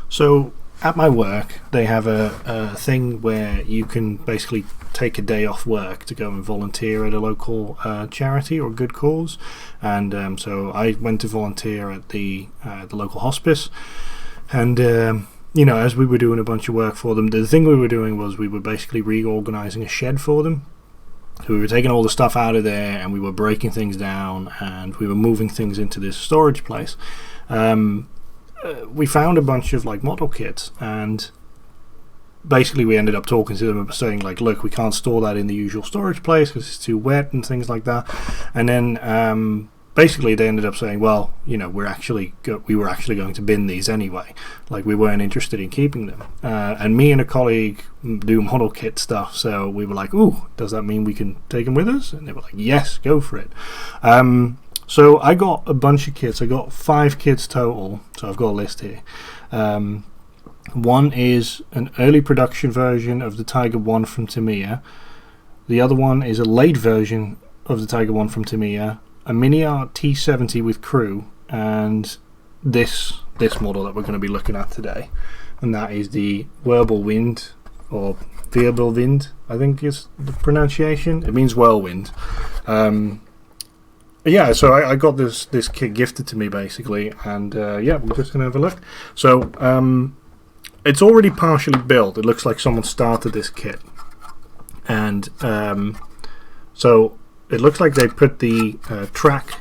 So at my work, they have a thing where you can basically take a day off work to go and volunteer at a local charity or good cause. And so I went to volunteer at the local hospice. And as we were doing a bunch of work for them, the thing we were doing was we were basically reorganizing a shed for them. So we were taking all the stuff out of there, and we were breaking things down, and we were moving things into this storage place. We found a bunch of model kits, and basically we ended up talking to them and saying look, we can't store that in the usual storage place because it's too wet and things like that. And then basically they ended up saying, well, we were actually going to bin these anyway. We weren't interested in keeping them. And me and a colleague do model kit stuff, so we were like, ooh, does that mean we can take them with us? And they were like, yes, go for it. So I got a bunch of kits. I got 5 kits total. So I've got a list here. One is an early production version of the Tiger 1 from Tamiya. The other one is a late version of the Tiger 1 from Tamiya. A Mini Art T70 with crew, and this model that we're going to be looking at today, and that is the Wirbelwind, or Wirbelwind, I think is the pronunciation. It means whirlwind. Yeah, so I got this kit gifted to me basically, and yeah, we're just going to have a look. So it's already partially built. It looks like someone started this kit, and so it looks like they put the track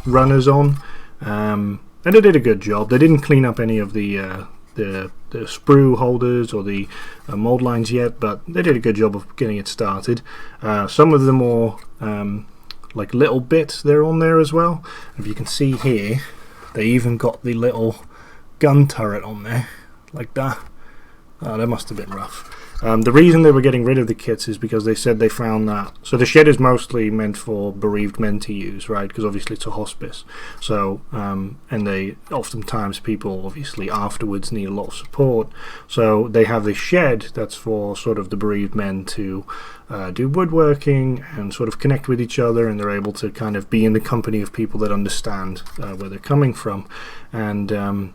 runners on, and they did a good job. They didn't clean up any of the sprue holders or the mold lines yet, but they did a good job of getting it started. Some of the more little bits, they're on there as well. If you can see here, they even got the little gun turret on there, like that. Oh, that must have been rough. The reason they were getting rid of the kits is because they said they found that... So the shed is mostly meant for bereaved men to use, right? Because obviously it's a hospice. So, and they... Oftentimes people, obviously, afterwards need a lot of support. So they have this shed that's for sort of the bereaved men to do woodworking and sort of connect with each other, and they're able to kind of be in the company of people that understand where they're coming from. And...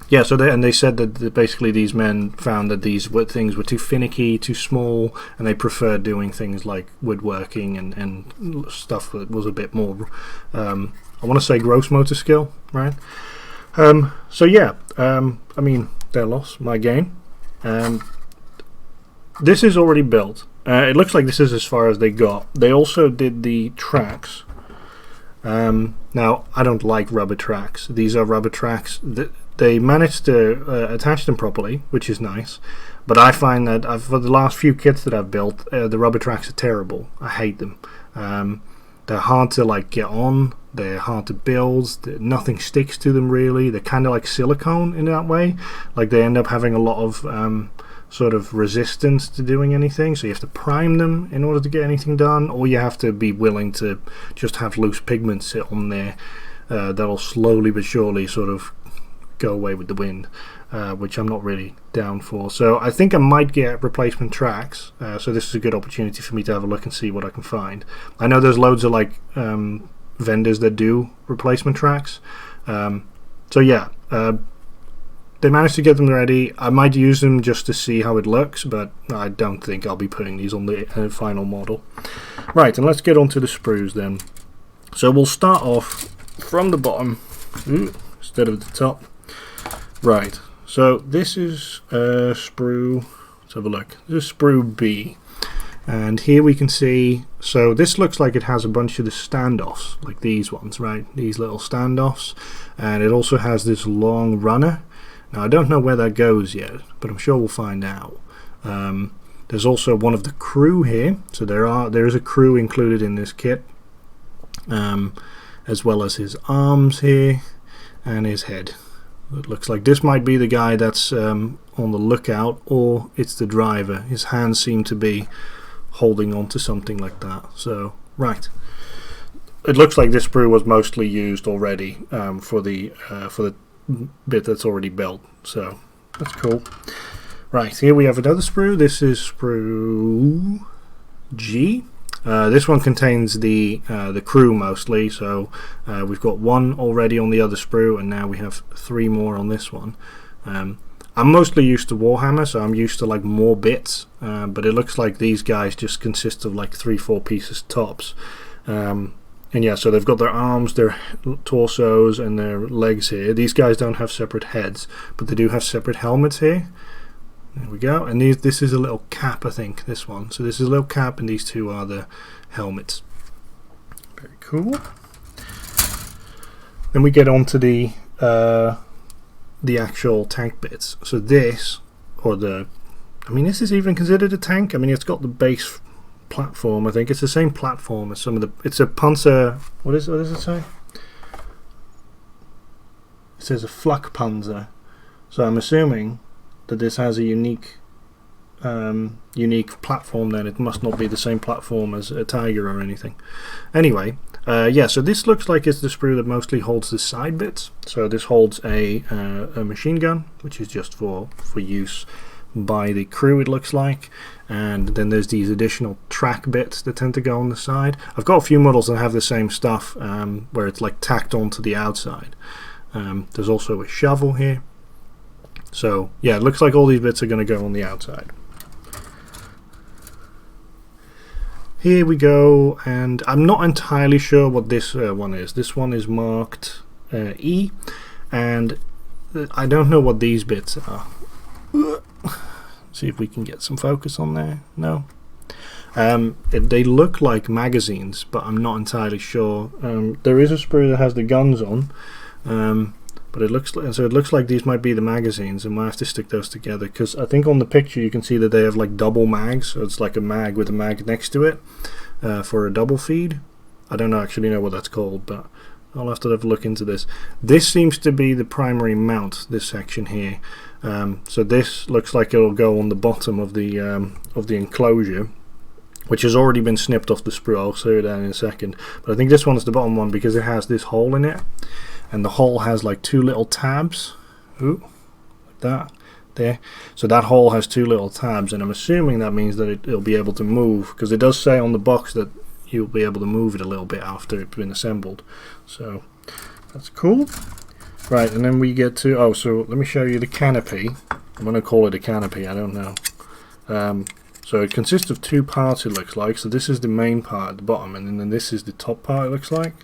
yeah, so they said that basically these men found that these things were too finicky, too small, and they preferred doing things like woodworking and stuff that was a bit more, I want to say gross motor skill, right? So yeah, I mean, their loss, my gain. This is already built. It looks like this is as far as they got. They also did the tracks. Now, I don't like rubber tracks. These are rubber tracks. They managed to attach them properly, which is nice. But I find that for the last few kits that I've built, the rubber tracks are terrible. I hate them. They're hard to get on. They're hard to build. Nothing sticks to them really. They're kind of like silicone in that way. They end up having a lot of sort of resistance to doing anything, so you have to prime them in order to get anything done, or you have to be willing to just have loose pigment sit on there that'll slowly but surely sort of go away with the wind, which I'm not really down for. So I think I might get replacement tracks, so this is a good opportunity for me to have a look and see what I can find. I know there's loads of vendors that do replacement tracks, so yeah, they managed to get them ready. I might use them just to see how it looks, but I don't think I'll be putting these on the final model. Right, and let's get on to the sprues then. So we'll start off from the bottom instead of the top. Right, so this is sprue, let's have a look. This is sprue B, and here we can see, so this looks like it has a bunch of the standoffs, like these ones, right? These little standoffs, and it also has this long runner. Now I don't know where that goes yet, but I'm sure we'll find out. There's also one of the crew here, so there is a crew included in this kit, as well as his arms here and his head. It looks like this might be the guy that's on the lookout, or it's the driver. His hands seem to be holding on to something like that. So right, it looks like this sprue was mostly used already for the bit that's already built, so that's cool. Right, here we have another sprue. This is sprue G. This one contains the crew mostly, so we've got one already on the other sprue, and now we have 3 more on this one. I'm mostly used to Warhammer, so I'm used to like more bits, but it looks like these guys just consist of like 3-4 pieces tops. And yeah, so they've got their arms, their torsos, and their legs here. These guys don't have separate heads, but they do have separate helmets here. There we go. And this is a little cap, I think, this one. So this is a little cap, and these two are the helmets. Very cool. Then we get on to the actual tank bits. So this, or this is even considered a tank. I mean, it's got the base platform. I think it's the same platform as some of the. It's a Panzer. What does it say? It says a Flak Panzer. So I'm assuming that this has a unique platform. Then it must not be the same platform as a Tiger or anything. Anyway, yeah. So this looks like it's the sprue that mostly holds the side bits. So this holds a machine gun, which is just for use by the crew, it looks like. And then there's these additional track bits that tend to go on the side. I've got a few models that have the same stuff, where it's like tacked onto the outside. There's also a shovel here. So yeah, it looks like all these bits are going to go on the outside. Here we go, and I'm not entirely sure what this one is. This one is marked E, and I don't know what these bits are. See if we can get some focus on there. No. They look like magazines, but I'm not entirely sure. There is a sprue that has the guns on, but it looks like these might be the magazines, and we'll have to stick those together, because I think on the picture you can see that they have like double mags. So it's like a mag with a mag next to it for a double feed. I don't actually know what that's called, but I'll have to have a look into this. This seems to be the primary mount, this section here. So this looks like it'll go on the bottom of the enclosure, which has already been snipped off the sprue. I'll show you that in a second. But I think this one's the bottom one because it has this hole in it, and the hole has like two little tabs. Ooh, like that there. So that hole has two little tabs, and I'm assuming that means that it'll be able to move, because it does say on the box that you'll be able to move it a little bit after it's been assembled. So that's cool. Right, and then we get to, so let me show you the canopy. I'm going to call it a canopy, I don't know. So it consists of two parts, it looks like. So this is the main part at the bottom, and then this is the top part, it looks like.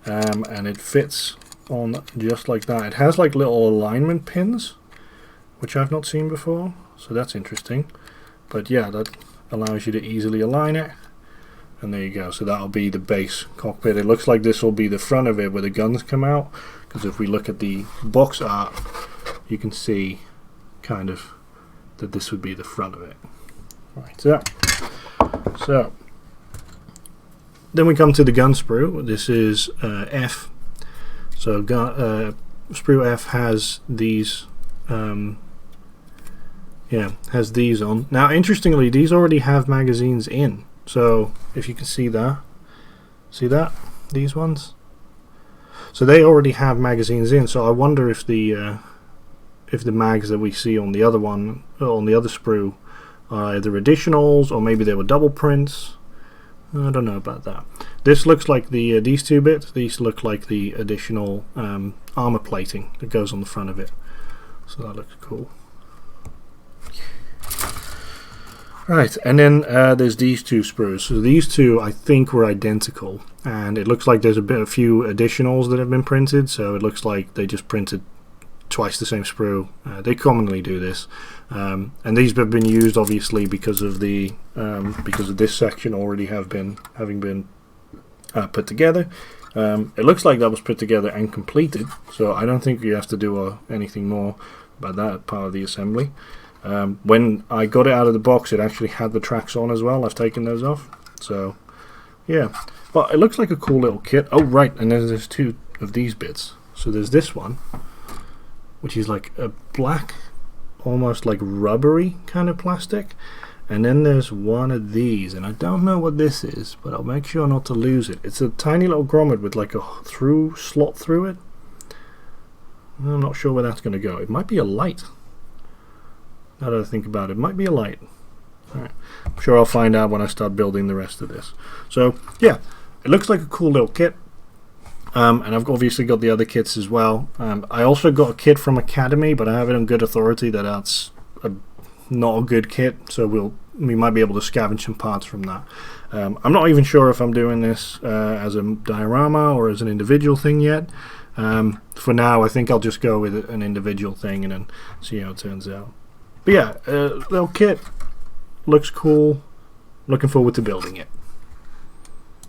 And it fits on just like that. It has like little alignment pins, which I've not seen before, so that's interesting. But yeah, that allows you to easily align it. And there you go, so that'll be the base cockpit. It looks like this will be the front of it where the guns come out, because if we look at the box art, you can see kind of that this would be the front of it. Right, so then we come to the gun sprue. This is F. So sprue F has these has these on. Now interestingly, these already have magazines in. So if you can see that, these ones, so they already have magazines in. So I wonder if the mags that we see on the other one, on the other sprue, are either additionals or maybe they were double prints. I don't know about that. This looks like the these two bits. These look like the additional armor plating that goes on the front of it. So that looks cool. Right, and then there's these two sprues. So these two, I think, were identical, and it looks like there's a few additionals that have been printed. So it looks like they just printed twice the same sprue. They commonly do this, and these have been used obviously because of this section already having been put together. It looks like that was put together and completed, so I don't think you have to do anything more about that part of the assembly. When I got it out of the box, it actually had the tracks on as well. I've taken those off, so yeah. But it looks like a cool little kit. Oh right, and then there's two of these bits. So there's this one, which is like a black, almost like rubbery kind of plastic, and then there's one of these, and I don't know what this is, but I'll make sure not to lose it. It's a tiny little grommet with like a slot through it. I'm not sure where that's going to go. It might be a light. Now that I think about it, might be a light. Alright. I'm sure I'll find out when I start building the rest of this. So yeah, it looks like a cool little kit. And I've obviously got the other kits as well. I also got a kit from Academy, but I have it on good authority that that's not a good kit, so we might be able to scavenge some parts from that. I'm not even sure if I'm doing this as a diorama or as an individual thing yet. For now, I think I'll just go with an individual thing and then see how it turns out. But yeah, little kit, looks cool. Looking forward to building it.